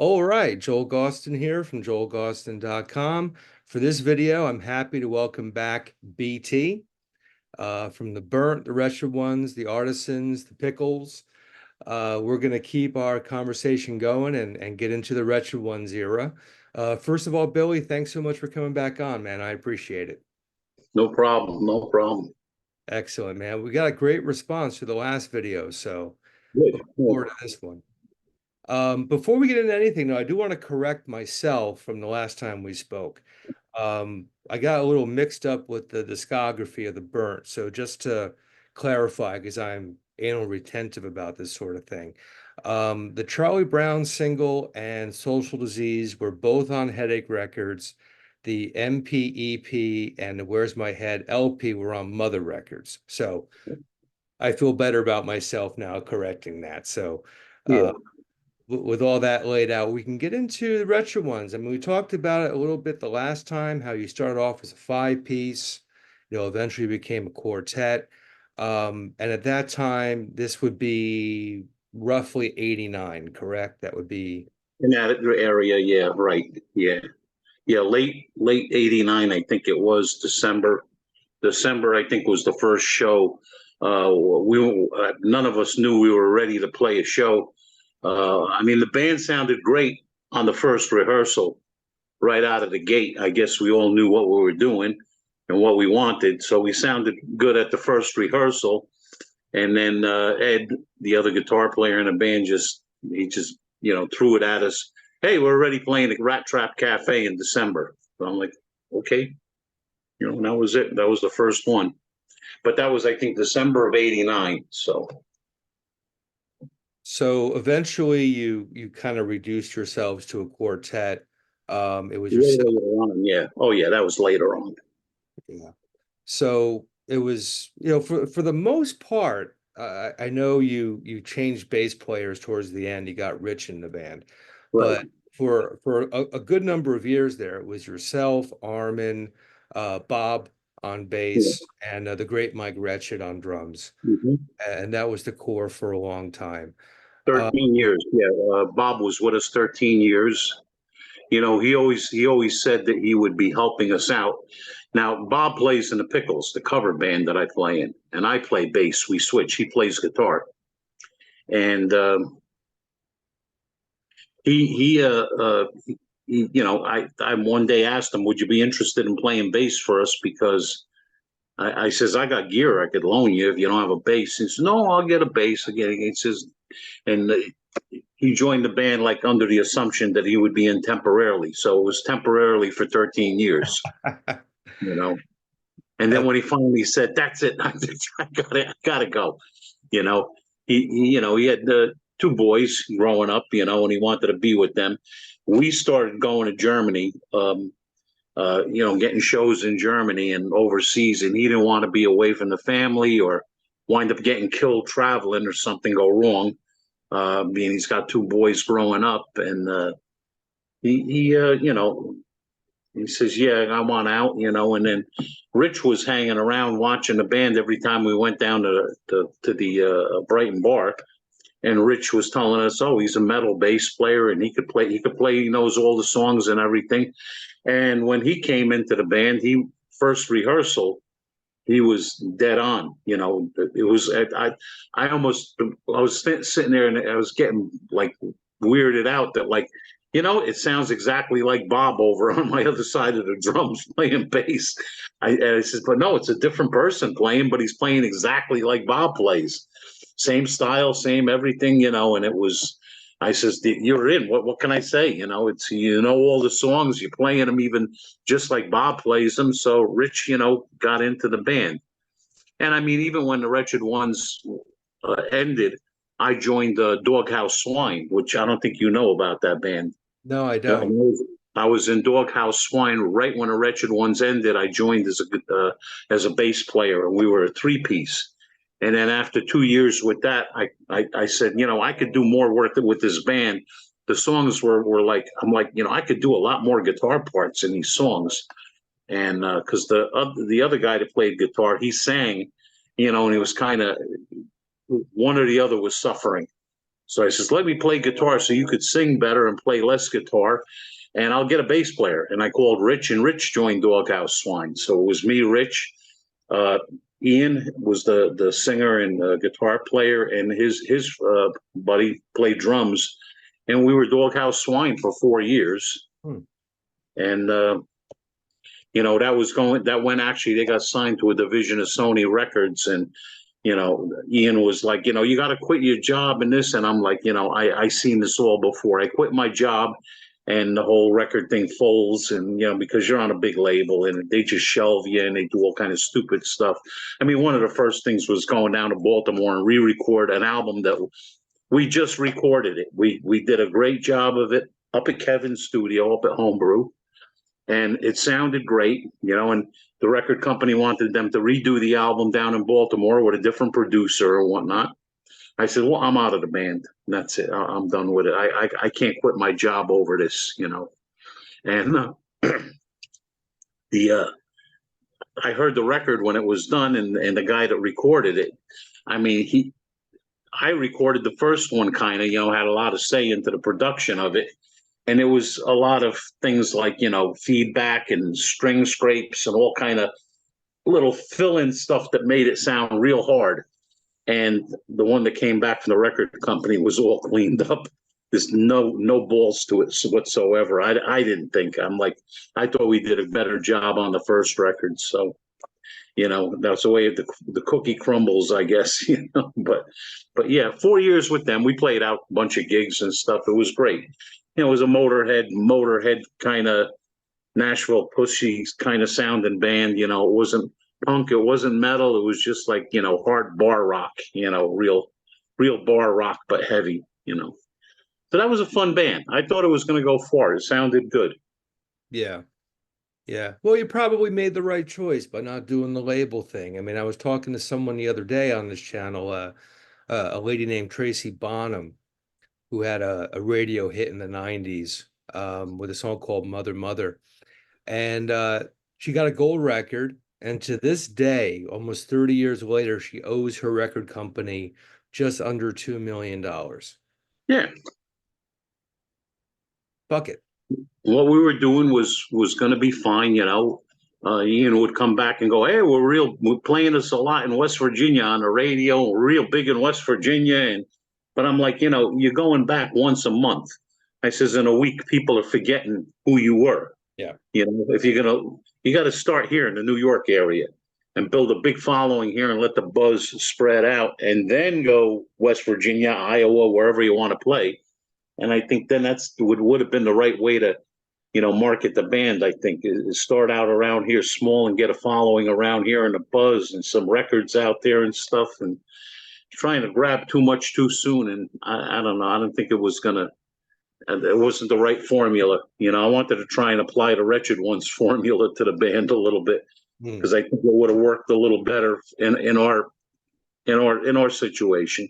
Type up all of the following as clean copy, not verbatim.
All right, Joel Gausten here from joelgausten.com. For this video, I'm happy to welcome back BT from the Burnt, the Wretched Ones, the Artisans, the Pickles. We're going to keep our conversation going and get into the Wretched Ones era. First of all, Billy, thanks so much for coming back on, man. I appreciate it. No problem. No problem. Excellent, man. We got a great response to the last video, so Good. looking Good. forward to this one. Before we get into anything, though, I do want to correct myself from the last time we spoke. I got a little mixed up with the discography of the Burnt. So just to clarify, because I'm anal retentive about this sort of thing, the Charlie Brown single and Social Disease were both on Headache Records. The MPEP and the Where's My Head LP were on Mother Records. So I feel better about myself now correcting that. So Yeah. with all that laid out, we can get into the Wretched Ones. I mean, we talked about it a little bit the last time, how you started off as a five-piece, eventually became a quartet. And at that time, this would be roughly 89, correct? That would be In that area, yeah, right. Yeah. Yeah, late 89, I think it was December. December, I think, was the first show. None of us knew we were ready to play a show. I mean, the band sounded great on the first rehearsal right out of the gate. I guess we all knew what we were doing and what we wanted. So we sounded good at the first rehearsal. And then Ed, the other guitar player in the band, he just threw it at us. Hey, we're already playing at Rat Trap Cafe in December. So I'm like, okay, and that was it. That was the first one. But that was, I think, December of '89. so eventually you kind of reduced yourselves to a quartet. It was Later yourself. on, yeah. Oh, yeah, that was later on. Yeah. So it was, for the most part, I know you changed bass players towards the end. You got Rich in the band, Right. but for a good number of years there, it was yourself, Armin, Bob on Yeah. bass, and the great Mike Wretched on drums, Mhm. and that was the core for a long time. Uh, 13 years. Yeah. Bob was with us 13 years. He always said that he would be helping us out. Now, Bob plays in the Pickles, the cover band that I play in, and I play bass. We switch. He plays guitar, and he I one day asked him, "Would you be interested in playing bass for us?" Because I says, "I got gear I could loan you if you don't have a bass." He says, "No, I'll get a bass again." He says, and he joined the band like under the assumption that he would be in temporarily. So it was temporarily for 13 years, you know. And then that- when he finally said, "That's it, I gotta go," you know, he had the two boys growing up, and he wanted to be with them. We started going to Germany, getting shows in Germany and overseas, and he didn't want to be away from the family or wind up getting killed traveling or something go wrong. Being he's got two boys growing up, and he says, "Yeah, I want out," and then Rich was hanging around watching the band every time we went down to the Brighton bar, and Rich was telling us, "Oh, he's a metal bass player, and he knows all the songs and everything." And when he came into the band, he first rehearsal, he was dead on. It was I was sitting there and I was getting like weirded out that it sounds exactly like Bob over on my other side of the drums playing bass. I said, but no, it's a different person playing, but he's playing exactly like Bob plays. Same style, same everything, and it was. I says, "You're in. What can I say? It's all the songs. You're playing them even just like Bob plays them." So Rich, got into the band, and I mean, even when the Wretched Ones ended, I joined Doghouse Swine, which I don't think you know about that band. no, I Uh, don't. I was in Doghouse Swine right when the Wretched Ones ended. I joined as a bass player, and we were a three-piece. And then after 2 years with that, I said, I could do more work with this band. The songs were like, I'm like, I could do a lot more guitar parts in these songs. And because the other guy that played guitar, he sang, and he was kind of one or the other was suffering. So I says, let me play guitar so you could sing better and play less guitar, and I'll get a bass player. And I called Rich, and Rich joined Doghouse Swine. So it was me, Rich, uh, Ian was the singer and guitar player, and his buddy played drums, and we were Doghouse Swine for 4 years. Hmm. And that went actually, they got signed to a division of Sony Records, and Ian was like, you got to quit your job and this, and I'm like, I seen this all before. I quit my job, and the whole record thing folds, and because you're on a big label and they just shelve you and they do all kind of stupid stuff. I mean, one of the first things was going down to Baltimore and re-record an album that we just recorded it. We did a great job of it up at Kevin's studio up at Homebrew, and it sounded great, and the record company wanted them to redo the album down in Baltimore with a different producer or whatnot. I said, well, I'm out of the band. That's it. I'm done with it. I can't quit my job over this, And the I heard the record when it was done, and the guy that recorded it, I mean, I recorded the first one kind of, had a lot of say into the production of it. And it was a lot of things like, feedback and string scrapes and all kind of little fill-in stuff that made it sound real hard. And the one that came back from the record company was all cleaned up. There's no balls to it whatsoever. I didn't think. I thought we did a better job on the first record. So, that's the way the cookie crumbles, I guess. But yeah, 4 years with them. We played out a bunch of gigs and stuff. It was great. It was a Motorhead kind of Nashville pushy kind of sounding band. It wasn't punk, it wasn't metal. It was just like, hard bar rock, real bar rock, but heavy, So that was a fun band. I thought it was going to go far. It sounded good. Yeah. Yeah. Well, you probably made the right choice by not doing the label thing. I mean, I was talking to someone the other day on this channel, a lady named Tracy Bonham, who had a radio hit in the 90s with a song called Mother Mother. And she got a gold record. And to this day, almost 30 years later, she owes her record company just under $2 million. Yeah. Fuck it. What we were doing was going to be fine. Ian would come back and go, hey, we're playing this a lot in West Virginia on the radio. We're real big in West Virginia. But I'm like, you're going back once a month. I says, in a week, people are forgetting who you were. Yeah. If you got to start here in the New York area and build a big following here and let the buzz spread out, and then go West Virginia, Iowa, wherever you want to play. And I think then would have been the right way to, market the band. I think is start out around here small and get a following around here and a buzz and some records out there and stuff. And trying to grab too much too soon, and I don't know. I don't think it was gonna. It wasn't the right formula. I wanted to try and apply the Wretched Ones formula to the band a little bit, because I think it would have worked a little better in our situation.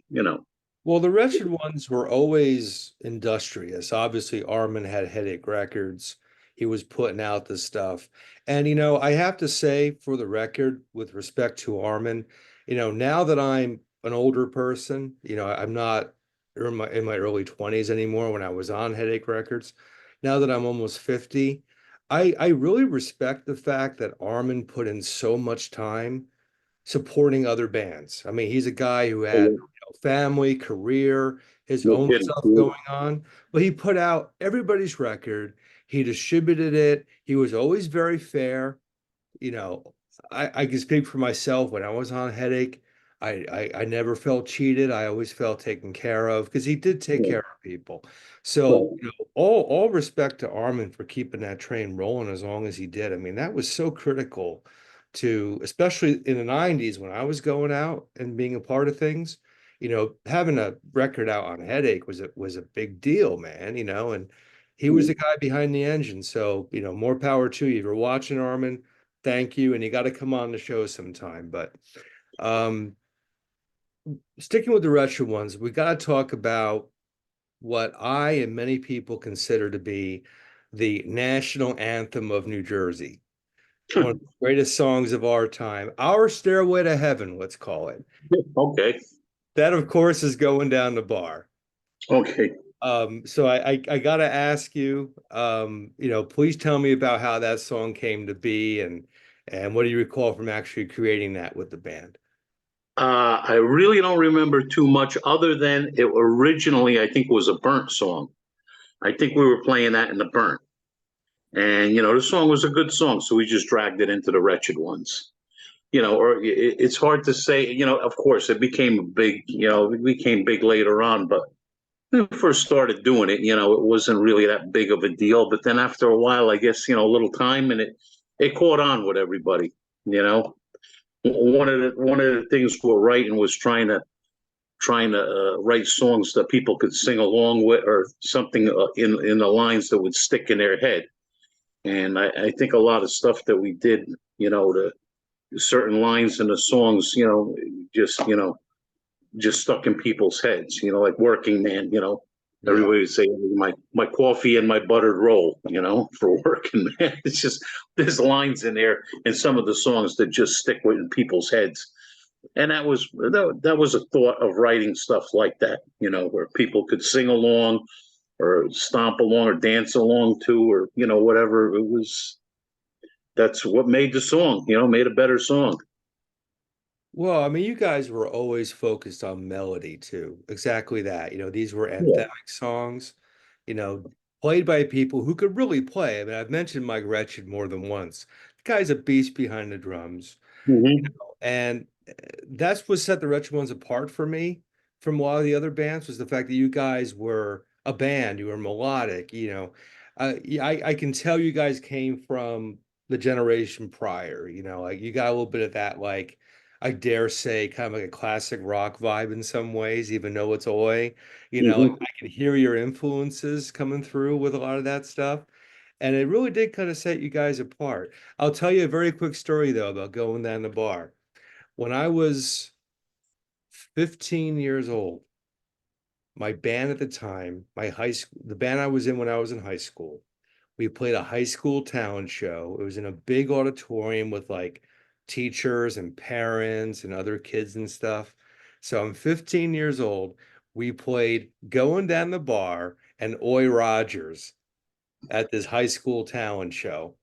Well, the Wretched Ones were always industrious. Obviously, Armin had Headache Records. He was putting out the stuff. And, I have to say, for the record, with respect to Armin, now that I'm an older person, I'm not in my early 20s anymore when I was on Headache Records. Now that I'm almost 50, I really respect the fact that Armin put in so much time supporting other bands. I mean, he's a guy who had family, career, his No own kidding. stuff going on, but he put out everybody's record. He distributed it. He was always very fair. You know, I can speak for myself. When I was on Headache, I never felt cheated. I always felt taken care of because he did take care of people. So, all respect to Armin for keeping that train rolling as long as he did. I mean, that was so critical to, especially in the 90s when I was going out and being a part of things. Having a record out on Headache was a big deal, man, and he was the guy behind the engine. So, more power to you. If you're watching, Armin, thank you. And you got to come on the show sometime. But sticking with the Wretched Ones, we got to talk about what I and many people consider to be the national anthem of New Jersey. One of the greatest songs of our time, Our Stairway to Heaven, let's call it. Okay. That, of course, is Going Down the Bar. Okay. So I gotta ask you, please tell me about how that song came to be and what do you recall from actually creating that with the band? I really don't remember too much other than it originally, I think, was a Burnt song. I think we were playing that in the Burnt. And, the song was a good song. So we just dragged it into the Wretched Ones. Or it's hard to say, of course, it became big, it became big later on. But when we first started doing it, it wasn't really that big of a deal. But then after a while, I guess, a little time and it caught on with everybody, you know. One of the things we're writing was trying to write songs that people could sing along with or something in the lines that would stick in their head. And I think a lot of stuff that we did, the certain lines in the songs, just just stuck in people's heads, like Working Man, Yeah. everybody would say my coffee and my buttered roll, for working man. It's just there's lines in there in some of the songs that just stick in people's heads. And that was a thought of writing stuff like that, where people could sing along or stomp along or dance along to, or whatever it was. That's what made the song, made a better song. Well, I mean, you guys were always focused on melody too. Exactly that. These were Yeah. anthemic songs, you know, played by people who could really play. I mean, I've mentioned Mike Wretched more than once. The guy's a beast behind the drums. Hmm. And that's what set the Wretched Ones apart for me from a lot of the other bands was the fact that you guys were a band, you were melodic, I can tell you guys came from the generation prior, like you got a little bit of that, like I dare say, kind of like a classic rock vibe in some ways, even though it's Oi, like Hmm. I can hear your influences coming through with a lot of that stuff. And it really did kind of set you guys apart. I'll tell you a very quick story though about going down the bar. When I was 15 years old, my band at the time, my high school, the band I was in when I was in high school, we played a high school talent show. It was in a big auditorium with like teachers and parents and other kids and stuff. So I'm 15 years old. We played Going Down the Bar and Oi Rogers at this high school talent show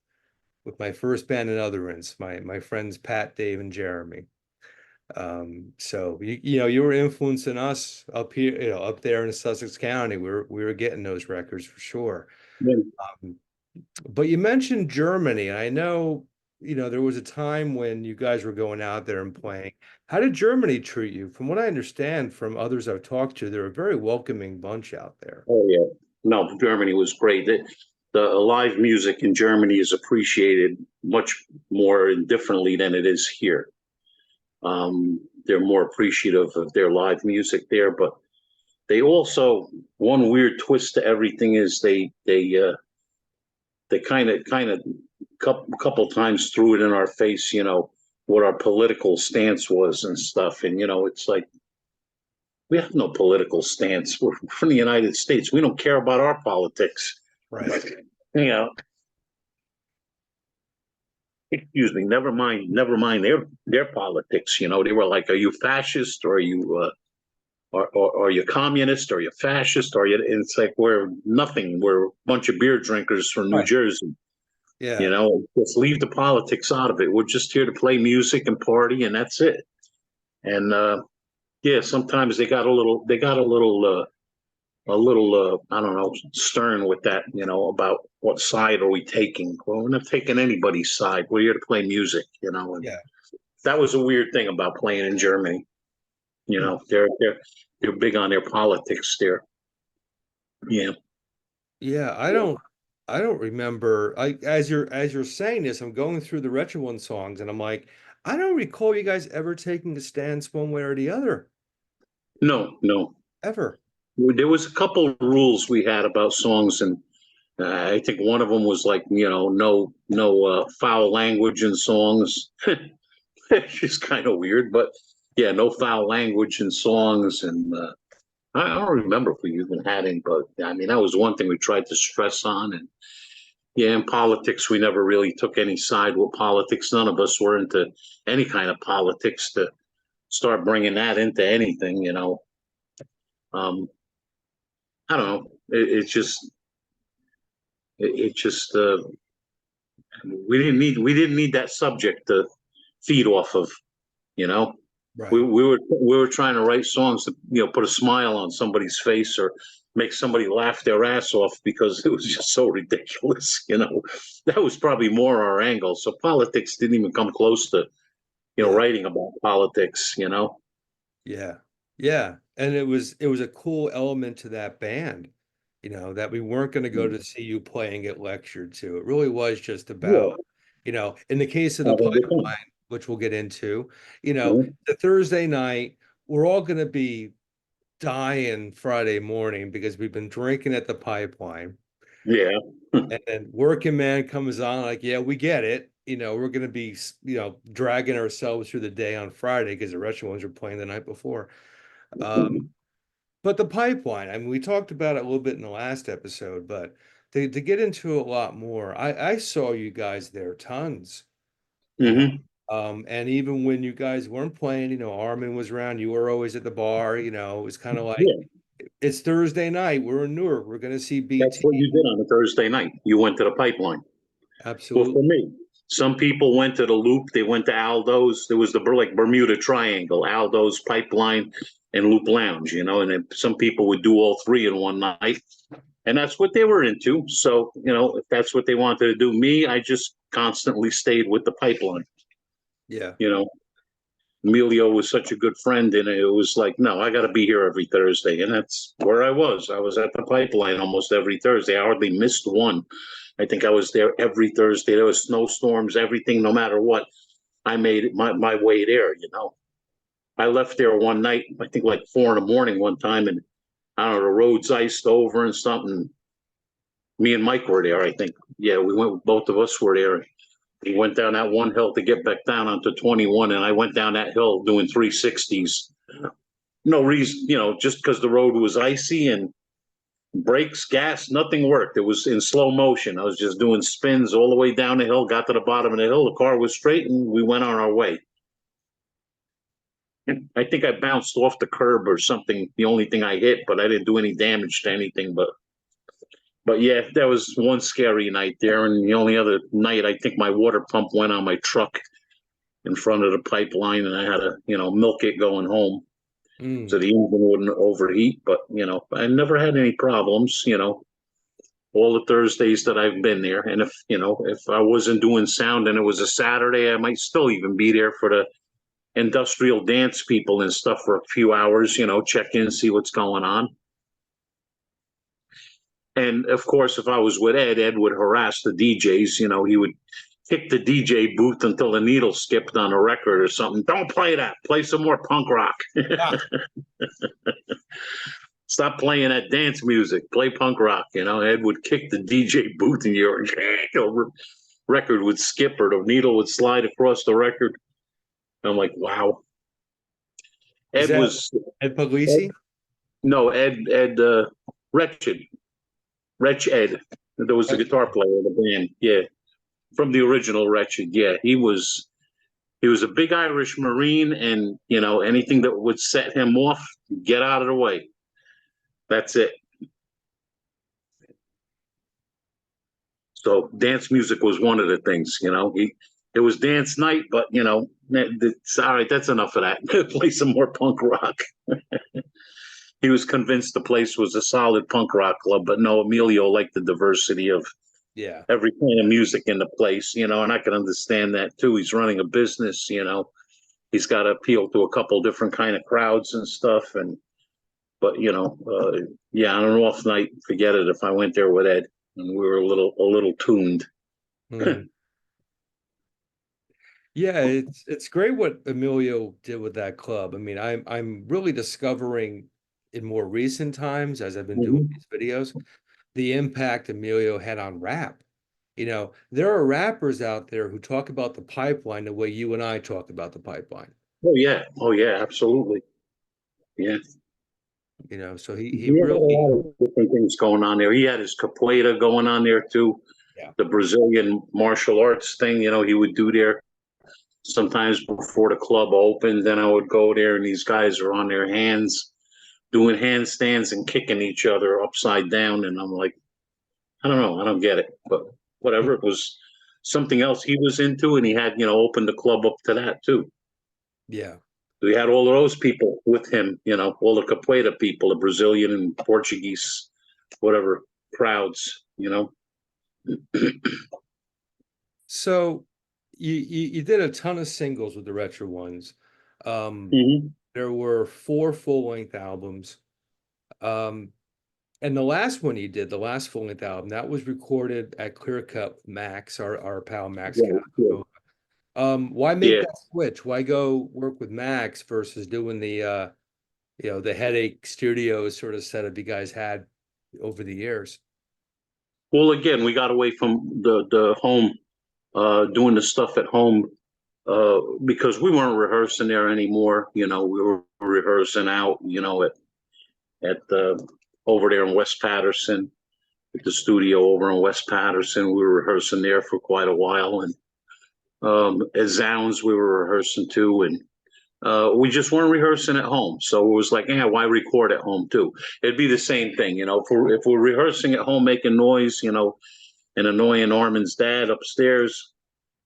with my first band in Otherance, my friends Pat, Dave, and Jeremy. So you were influencing us up here, up there in Sussex County. We were getting those records for sure. Um, but you mentioned Germany, and I know, there was a time when you guys were going out there and playing. How did Germany treat you? From what I understand from others I've talked to, they're a very welcoming bunch out there. Oh yeah. No, Germany was great. The live music in Germany is appreciated much more indifferently than it is here. They're more appreciative of their live music there, but they also, one weird twist to everything is they kind of couple times threw it in our face, what our political stance was and stuff. And it's like we have no political stance. We're from the United States. We don't care about our politics. Right. You know, excuse me. Never mind their politics. They were like, "Are you fascist? Or are you are you communist? Or are you fascist? Or are you?" And it's like we're nothing. We're a bunch of beer drinkers from New Right. Jersey. Yeah. Just leave the politics out of it. We're just here to play music and party, and that's it. And yeah, sometimes they got a little I don't know, stern with that, about what side are we taking. Well, we're not taking anybody's side. We're here to play music, and Yeah. that was a weird thing about playing in Germany. Hmm. They're big on their politics there. Yeah. Yeah, I don't remember. As you're saying this, I'm going through the Wretched One songs and I'm like, I don't recall you guys ever taking a stance one way or the other. No, no. Ever. There was a couple of rules we had about songs, and I think one of them was like, no foul language in songs. It's just kind of weird, but yeah, no foul language in songs. And I don't remember if we even had any, but I mean, that was one thing we tried to stress on. And yeah, in politics, we never really took any side with politics. None of us were into any kind of politics to start bringing that into anything. Um, I don't know. It just we didn't need that subject to feed off of. You know, Right. we were trying to write songs to put a smile on somebody's face or make somebody laugh their ass off because it was just so ridiculous. That was probably more our angle. So politics didn't even come close to Yeah. writing about politics. Yeah. Yeah. And it was a cool element to that band, that we weren't going to go to see you playing it lectured to. It really was just Yeah, about, in the case of the having a good pipeline, time. which we'll get into, Mhm. the Thursday night, we're all going to be dying Friday morning because we've been drinking at the pipeline. Yeah. And then working man comes on like, yeah, we get it. We're going to be, dragging ourselves through the day on Friday because the Wretched Ones are playing the night before. Um, but the pipeline, I mean, we talked about it a little bit in the last episode, but to get into a lot more, I saw you guys there tons, you know. Hmm. And even when you guys weren't playing, Armin was around, you were always at the bar, it was kind of like, Yeah, it's Thursday night, we're in Newark, we're going to see that's BT. what you did on a Thursday night. You went to the pipeline. Well, for Absolutely. me, some people went to the Loop. They went to Aldo's. There was the like Bermuda Triangle, Aldo's Pipeline, and Loop Lounge. And then some people would do all three in one night, and that's what they were into. So if that's what they wanted to do, me, I just constantly stayed with the Pipeline. Yeah. You know, Emilio was such a good friend, and it was like, no, I got to be here every Thursday, and that's where I was. I was at the Pipeline almost every Thursday. I hardly missed one. I think I was there every Thursday. There was snowstorms, everything, no matter what. I made it my way there. I left there one night, I think like 4 in the morning one time, and I don't know, the roads iced over and something. Me and Mike were there, I think. Yeah, we went, both of us were there. We went down that one hill to get back down onto 21, and I went down that hill doing 360s. No reason, just because the road was icy and brakes, gas, nothing worked. It was in slow motion. I was just doing spins all the way down the hill, got to the bottom of the hill. The car was straight, and we went on our way. I think I bounced off the curb or something. The only thing I hit, but I didn't do any damage to anything. But yeah, that was one scary night there. And the only other night, I think my water pump went on my truck in front of the pipeline, and I had to milk it going home so Mm. the engine wouldn't overheat. But I never had any problems. All the Thursdays that I've been there, and if I wasn't doing sound and it was a Saturday, I might still even be there for the industrial dance people and stuff for a few hours, check in, see what's going on. And of course, if I was with Ed, Ed would harass the DJs. He would kick the DJ booth until the needle skipped on a record or something. Don't play that. Play some more punk rock. Ah, Stop playing that dance music. Play punk rock. Ed would kick the DJ booth and your record would skip or the needle would slide across the record. I'm like, wow. is Ed that was Ed Ed, Puglisi? no Ed Wretched Wretch Ed. There was the guitar player of the band. Yeah, from the original Wretched. Yeah, he was a big Irish Marine, and anything that would set him off, get out of the way. That's it. So dance music was one of the things. It was dance night, but it's all right. That's enough of that. Play some more punk rock. He was convinced the place was a solid punk rock club, but no, Emilio liked the diversity of Yeah. every kind of music in the place, and I can understand that too. He's running a business, he's got to appeal to a couple different kind of crowds and stuff. But yeah, on an off night, forget it. If I went there with Ed, and we were a little tuned. Mm. Yeah, it's great what Emilio did with that club. I mean, I'm really discovering in more recent times as I've been doing Mhm. these videos, the impact Emilio had on rap. There are rappers out there who talk about the pipeline the way you and I talk about the pipeline. Oh yeah, absolutely, yeah. So he He had a really, lot of different things going on there. He had his capoeira going on there too, yeah. the Brazilian martial arts thing. He would do there sometimes before the club opened. Then I would go there, and these guys are on their hands doing handstands and kicking each other upside down. And I'm like, I don't know, I don't get it, but whatever. It was something else he was into, and he had, opened the club up to that too. Yeah. We had all of those people with him, all the Capoeira people, the Brazilian and Portuguese, whatever crowds, So you did a ton of singles with the Wretched Ones. Mm-hmm. There were 4 full-length albums. Um, and the last one you did, the last full-length album, that was recorded at Clear Cut with Max, our pal Max Right, yeah. Capo. Why make Yeah. that switch? Why go work with Max versus doing the headache studio sort of setup you guys had over the years? Well, again, we got away from the home, doing the stuff at home, because we weren't rehearsing there anymore. We were rehearsing out, at the over there in West Patterson, at the studio over in West Patterson. We were rehearsing there for quite a while, and at Zounds we were rehearsing too, and we just weren't rehearsing at home. So it was like, yeah, why record at home too? It'd be the same thing, if we're rehearsing at home, making noise, and annoying Norman's dad upstairs.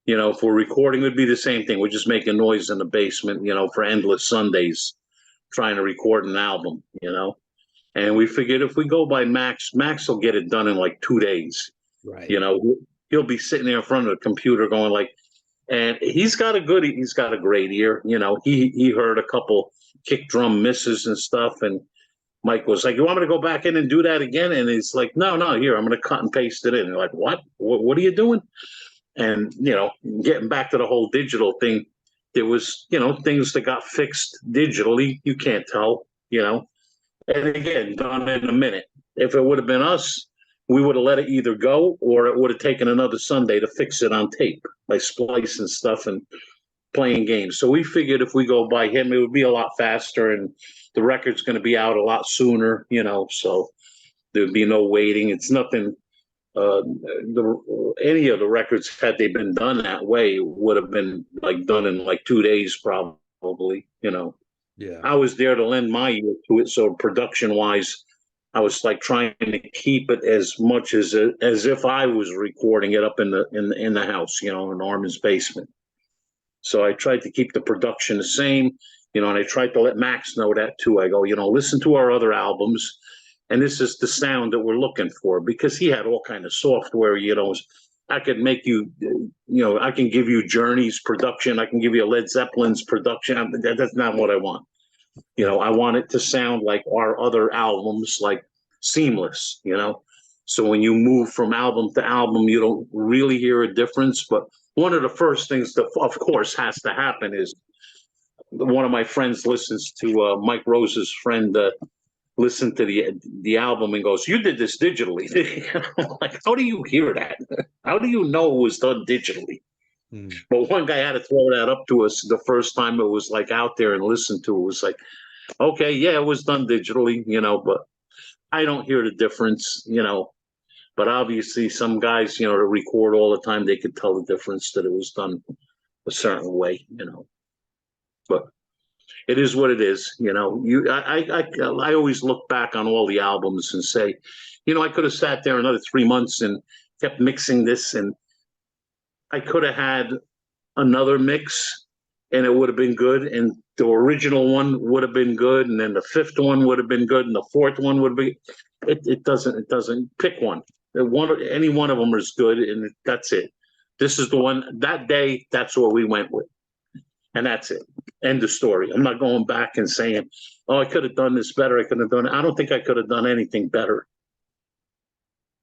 If we're recording, it would be the same thing. We're just making noise in the basement, for endless Sundays, trying to record an album, And we figured if we go by Max will get it done in like 2 days. Right. You know, he'll be sitting there in front of the computer going like, and he's got a great ear. He heard a couple kick drum misses and stuff, and Mike was like, "You want me to go back in and do that again?" And he's like, "No, no, here, I'm going to cut and paste it in." And like, "What? What are you doing?" And getting back to the whole digital thing, there was things that got fixed digitally. You can't tell, and again, done in a minute. If it would have been us, we would have let it either go, or it would have taken another Sunday to fix it on tape by splicing stuff and playing games. So we figured if we go by him, it would be a lot faster, and the record's going to be out a lot sooner, so there'd be no waiting. It's nothing. Any of the records, had they been done that way, would have been like done in like 2 days, probably. Yeah. I was there to lend my ear to it, so production wise, I was like trying to keep it as much as if I was recording it up in the house, in Norman's basement. So I tried to keep the production the same, and I tried to let Max know that too. I go, listen to our other albums, and this is the sound that we're looking for, because he had all kind of software, I could make you, I can give you Journey's production, I can give you Led Zeppelin's production. That's not what I want. I want it to sound like our other albums, like seamless, So when you move from album to album, you don't really hear a difference. But one of the first things that, of course, has to happen is one of my friends listens to Mike Rose's friend, listen to the album and goes, "You did this digitally." I'm like, how do you hear that? How do you know it was done digitally? Hmm. But one guy had to throw that up to us the first time it was like out there and listened to. It was like, okay, yeah, it was done digitally, but I don't hear the difference, But obviously, some guys, that record all the time, they could tell the difference that it was done a certain way, But it is what it is, I always look back on all the albums and say, I could have sat there another 3 months and kept mixing this, and I could have had another mix, and it would have been good, and the original one would have been good, and then the fifth one would have been good, and the fourth one would be. It doesn't pick one. Any one of them is good, and that's it. This is the one that day. That's what we went with, and that's it. End of story. I'm not going back and saying, "Oh, I could have done this better. I could have done it." I don't think I could have done anything better.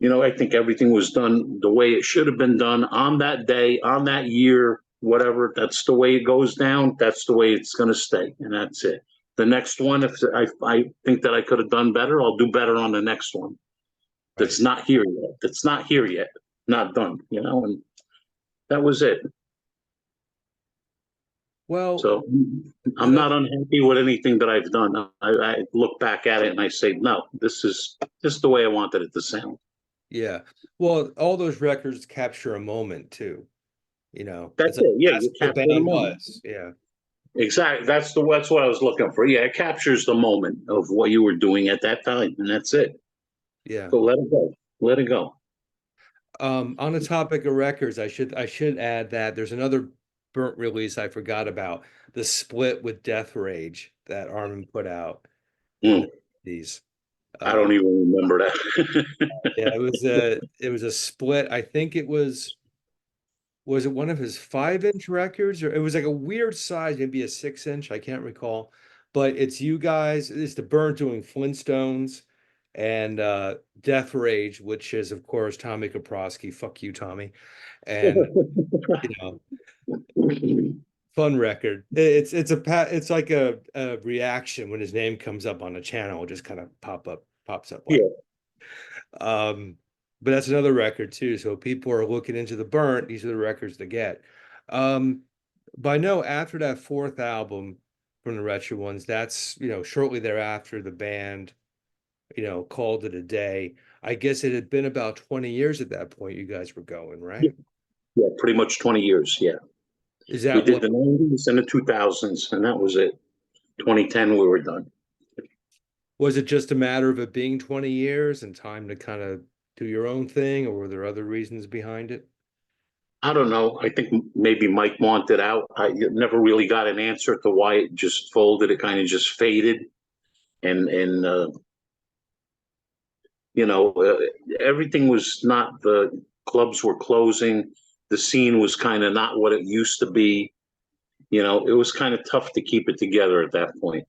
I think everything was done the way it should have been done on that day, on that year, whatever. That's the way it goes down. That's the way it's going to stay, and that's it. The next one, if I think that I could have done better, I'll do better on the next one. That's Right. not here yet. That's not here yet. Not done, and that was it. Well, So I'm not unhappy with anything that I've done. I look back at it and I say, no, this is the way I wanted it to sound. yeah. Well, all those records capture a moment too. That's It's like it. Yeah, that's you what the capture the band moment. was. Yeah. Exactly. That's what I was looking for. Yeah, it captures the moment of what you were doing at that time, and that's it. Yeah. So let it go. Let it go. On the topic of records, I should add that there's another burnt release I forgot about, the split with Death Rage that Armin put out in Mm, the 80s. I Uh, don't even remember that. yeah, it was a split. I think it was it one of his 5-inch records, or it was like a weird size, maybe a 6-inch, I can't recall. But it's you guys, it's the Burnt doing Flintstones and Death Rage, which is of course Tommy Kaprosky. Fuck you, Tommy. And you know, fun record. It's like a reaction when his name comes up on a channel, it just kind of pops up like. Yeah. Um, but that's another record too. So people are looking into the Burnt. These are the records to get. Um, but I know after that fourth album from the Wretched Ones, that's shortly thereafter the band called it a day. I guess it had been about 20 years at that point you guys were going, Yeah. right? Yeah, pretty much 20 years. Yeah. Is We that did what the 90s and the 2000s, and that was it. 2010, we were done. was it just a matter of it being 20 years and time to kind of do your own thing, or were there other reasons behind it? I don't know. I think maybe Mike wanted out. I never really got an answer to why it just folded. It kind of just faded. And you know, everything was not, the clubs were closing. The scene was kind of not what it used to be. It was kind of tough to keep it together at that point.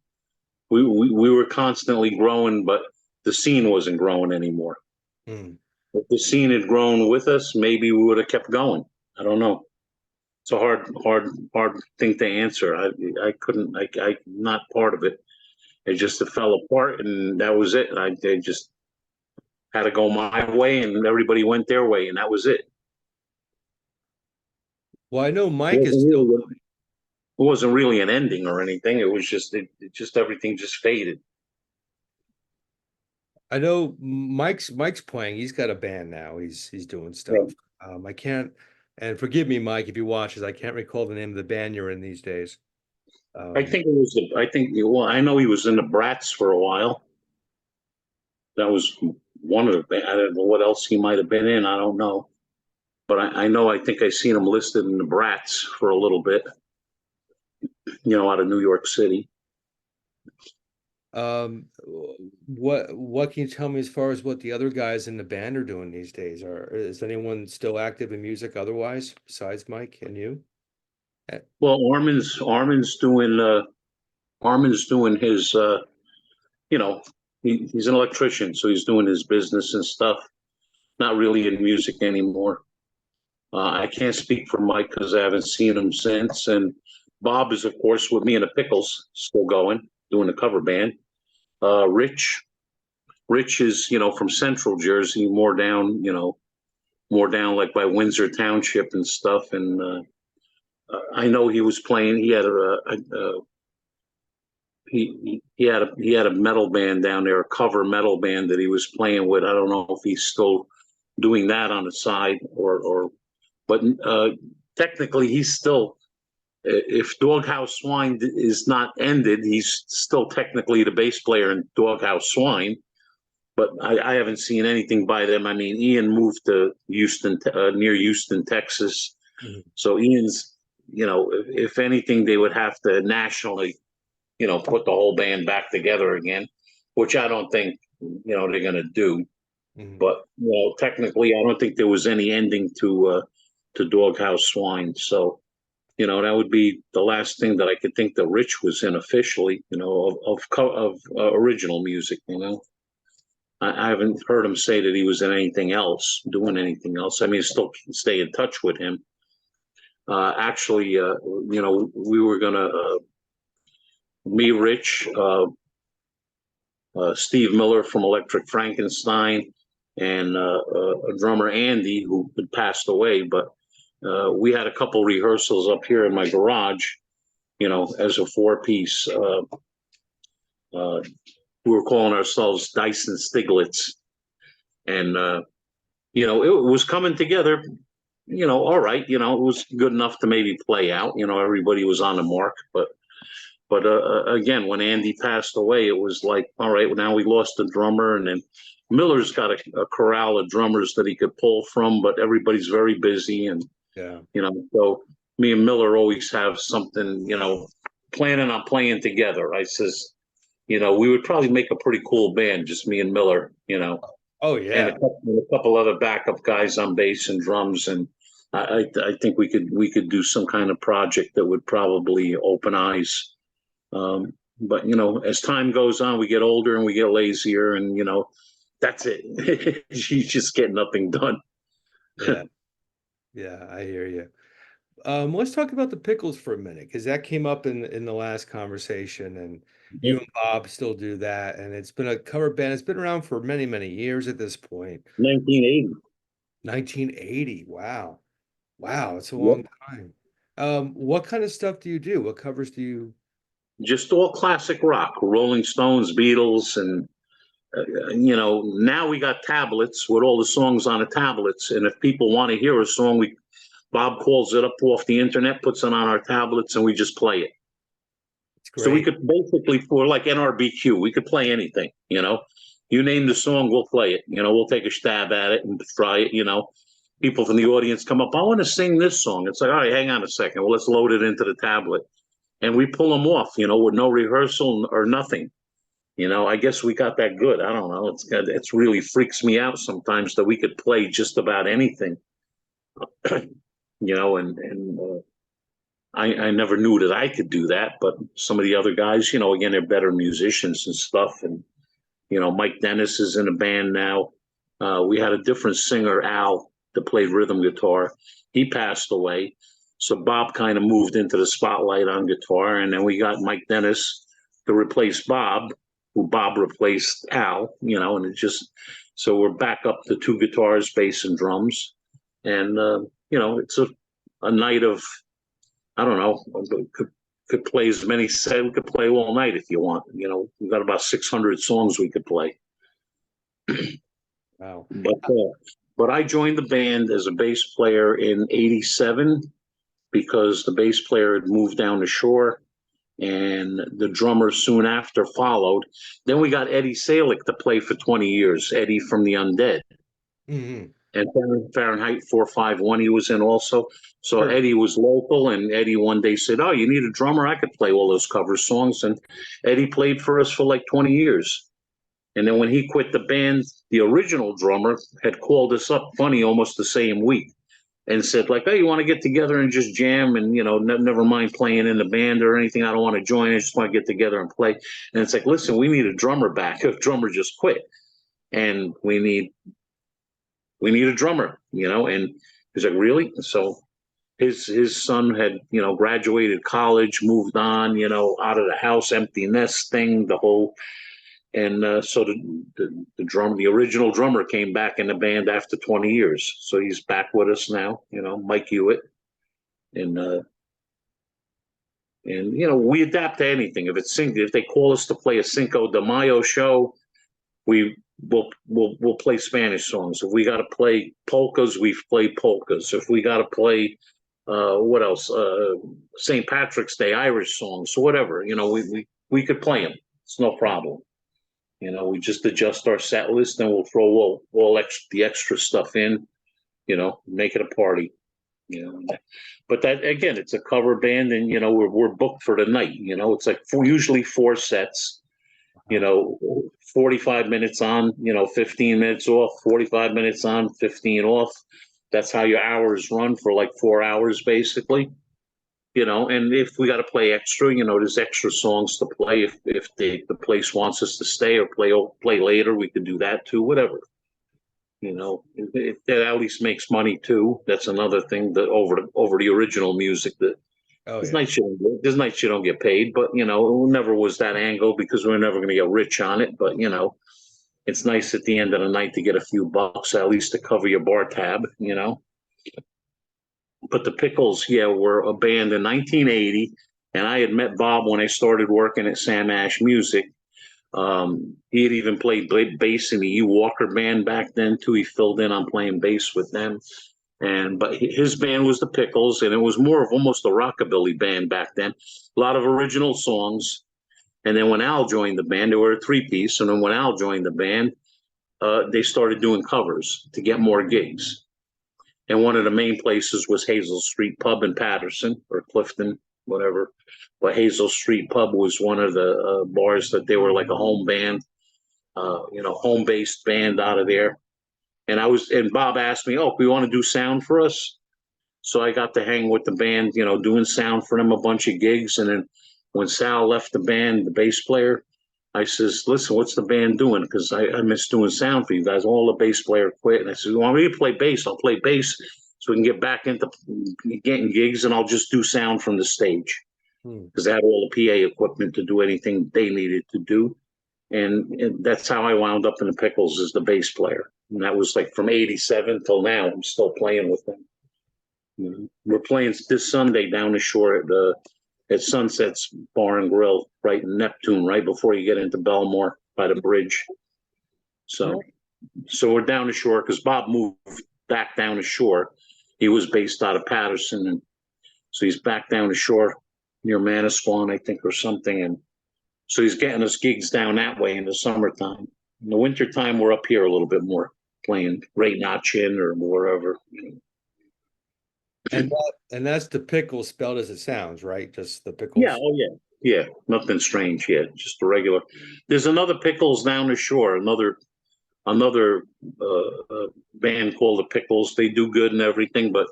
We were constantly growing, but the scene wasn't growing anymore. Hmm. If the scene had grown with us, maybe we would have kept going. I don't know. It's a hard thing to answer. I couldn't. I not part of it. It fell apart, and that was it. I just had to go my way, and everybody went their way, and that was it. Well, I know It Mike is wasn't still. really, it wasn't really an ending or anything. It was just it just everything just faded. I know Mike's playing. He's got a band now. He's doing Yeah. stuff. I can't, and forgive me, Mike, if you watch this, I can't recall the name of the band you're in these days. I Um, think it was. I think. Well, I know he was in the Brats for a while. That was one of the. I don't know what else he might have been in. I don't know, but I know. I think I seen him listed in the Brats for a little bit. Out of New York City. um, what can you tell me as far as what the other guys in the band are doing these days? Is anyone still active in music otherwise besides Mike and you? Eh, Well, Armin's doing his. You know, he's an electrician, so he's doing his business and stuff. Not really in music anymore. I can't speak for Mike because I haven't seen him since. And Bob is, of course, with me and the Pickles, still going, doing a cover band. Rich is, from Central Jersey, more down like by Windsor Township and stuff. And I know he was playing. He had a metal band down there, a cover metal band that he was playing with. I don't know if he's still doing that on the side or but technically he's still, if Doghouse Swine is not ended, he's still technically the bass player in Doghouse Swine. But I haven't seen anything by them. I mean, Ian moved to Houston, near Houston, Texas. mhm, So Ian's, if anything, they would have to nationally, put the whole band back together again, which I don't think, they're going to do. mhm. But technically, I don't think there was any ending to Doghouse Swine. So that would be the last thing that I could think that Rich was in officially, of original music. I haven't heard him say that he was in anything else, doing anything else. I mean, still stay in touch with him. Actually, we were gonna, me, Rich, Steve Miller from Electric Frankenstein, and a drummer Andy who had passed away. But we had a couple rehearsals up here in my garage, as a 4-piece. We were calling ourselves Dyson Stiglitz, and it was coming together. All right. It was good enough to maybe play out. Everybody was on the mark, but But again, when Andy passed away, it was like, all right, well, now we lost the drummer, and then Miller's got a corral of drummers that he could pull from, but everybody's very busy, and Yeah. so me and Miller always have something, planning on playing together. I says, we would probably make a pretty cool band, just me and Miller, Oh and yeah. a couple other backup guys on bass and drums, and I think we could do some kind of project that would probably open eyes. But as time goes on, we get older and we get lazier, and that's it. You just get nothing done. Yeah. Yeah, I hear you. Let's talk about the pickles for a minute, because that came up in the last conversation, and you and Bob still do that, and it's been a cover band. It's been around for many, many years at this point. 1980. 1980. Wow. Wow, it's a Yep. long time. What kind of stuff do you do? What covers do you? Just all classic rock, Rolling Stones, Beatles, and now we got tablets with all the songs on the tablets, and if people want to hear a song, Bob calls it up off the internet, puts it on our tablets, and we just play it. It's So we great. could basically, for like NRBQ, we could play anything. You name the song, we'll play it. We'll take a stab at it and try it. People from the audience come up, I want to sing this song. It's like, all right, hang on a second. Well, let's load it into the tablet, and we pull them off. With no rehearsal or nothing. I guess we got that good. I don't know. It's really freaks me out sometimes that we could play just about anything. And I never knew that I could do that, but some of the other guys, again, they're better musicians and stuff. And Mike Dennis is in a band now. We had a different singer, Al, that played rhythm guitar. He passed away, so Bob kind of moved into the spotlight on guitar, and then we got Mike Dennis to replace Bob, who Bob replaced Al. And it just so we're back up to two guitars, bass, and drums, and it's a night of, I don't know, could play as many set. We could play all night if you want. We've got about 600 songs we could play. Wow. But I joined the band as a bass player in '87 because the bass player had moved down the shore, and the drummer soon after followed. Then we got Eddie Salick to play for 20 years. Eddie from the Undead. Hmm. And Fahrenheit 451 he was in also. So Sure. Eddie was local, and Eddie one day said, oh, you need a drummer? I could play all those cover songs. And Eddie played for us for like 20 years. And then when he quit the band, the original drummer had called us up funny almost the same week and said, like, oh, you want to get together and just jam, and never mind playing in the band or anything. I don't want to join. I just want to get together and play. And it's like, listen, we need a drummer back. A drummer just quit, and we need a drummer, and he's like, really? So his son had, graduated college, moved on, out of the house, empty nest thing, the whole, and so the original drummer came back in the band after 20 years. So he's back with us now, Mike Hewitt. And we adapt to anything. If they call us to play a Cinco de Mayo show, we'll play Spanish songs. If we got to play polkas, we play polkas. If we got to play what else? St. Patrick's Day Irish songs, so whatever. We could play them. It's no problem. We just adjust our set list, and we'll throw all the extra stuff in. Make it a party. But that again, it's a cover band, and we're booked for the night. It's like usually 4 sets. 45 minutes on, 15 minutes off, 45 minutes on, 15 off. That's how your hours run for like 4 hours, basically. And if we got to play extra, there's extra songs to play. If the place wants us to stay or play later, we could do that too, whatever. That at least makes money too. That's another thing that over the original music that Oh This yeah. night you don't get paid, but it never was that angle because we're never going to get rich on it. But it's nice at the end of the night to get a few bucks at least to cover your bar tab. But the Pickles, yeah, were a band in 1980, and I had met Bob when I started working at Sam Ash Music. He had even played bass in the E Walker band back then too. He filled in on playing bass with them. But his band was the Pickles, and it was more of almost a rockabilly band back then. A lot of original songs. And then when Al joined the band, they were a three-piece. And then when Al joined the band, they started doing covers to get more gigs. And one of the main places was Hazel Street Pub in Patterson or Clifton, whatever. But Hazel Street Pub was one of the bars that they were like a home band, home-based band out of there. And Bob asked me, "Oh, we want to do sound for us?" So I got to hang with the band, doing sound for them, a bunch of gigs. And then when Sal left the band, the bass player, I says, "Listen, what's the band doing? Because I miss doing sound for you guys." All the bass player quit. And I said, "You want me to play bass? I'll play bass so we can get back into getting gigs, and I'll just do sound from the stage." Because they had all the PA equipment to do anything they needed to do. And that's how I wound up in the Pickles as the bass player. And that was like from 87 till now. I'm still playing with them. We're playing this Sunday down the shore at Sunset's Bar and Grill, right in Neptune, right before you get into Belmore by the bridge. So we're down the shore because Bob moved back down the shore. He was based out of Patterson, and so he's back down the shore near Manasquan, I think, or something. And so he's getting us gigs down that way in the summertime. In the wintertime, we're up here a little bit more, playing Ray Notchin or wherever. And that's the Pickles spelled as it sounds, right? Just the Pickles. Yeah, oh yeah. Yeah, nothing strange here, just the regular. There's another Pickles down the shore, another band called the Pickles. They do good and everything, but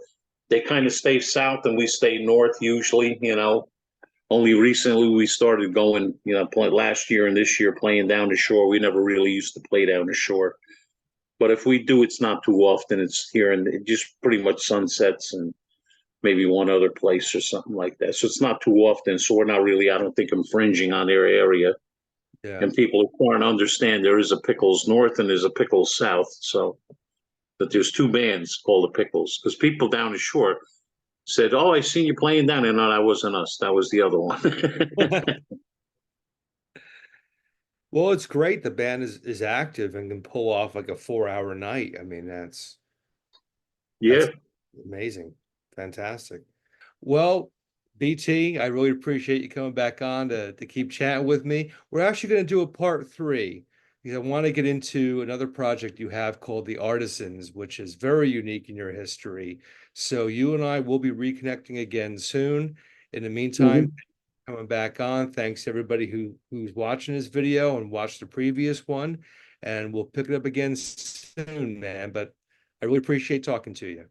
they kind of stay south and we stay north usually, Only recently we started going, last year and this year playing down the shore. We never really used to play down the shore. But if we do, it's not too often. It's here and it just pretty much Sunsets and maybe one other place or something like that. So it's not too often. So we're not really, I don't think, infringing on their area. Yeah. And people who can't understand there is a Pickles North and there's a Pickles South. So that there's two bands called the Pickles because people down the shore said, "Oh, I seen you playing down there." No, that wasn't us. That was the other one. Well, it's great the band is active and can pull off like a 4-hour night. I mean, that's Yeah. amazing. Fantastic. Well, BT, I really appreciate you coming back on to keep chatting with me. We're actually going to do a part 3 because I want to get into another project you have called the Artesanz, which is very unique in your history. So you and I will be reconnecting again soon. In the meantime, coming back on. Thanks to everybody who's watching this video and watched the previous one. And we'll pick it up again soon, man. But I really appreciate talking to you.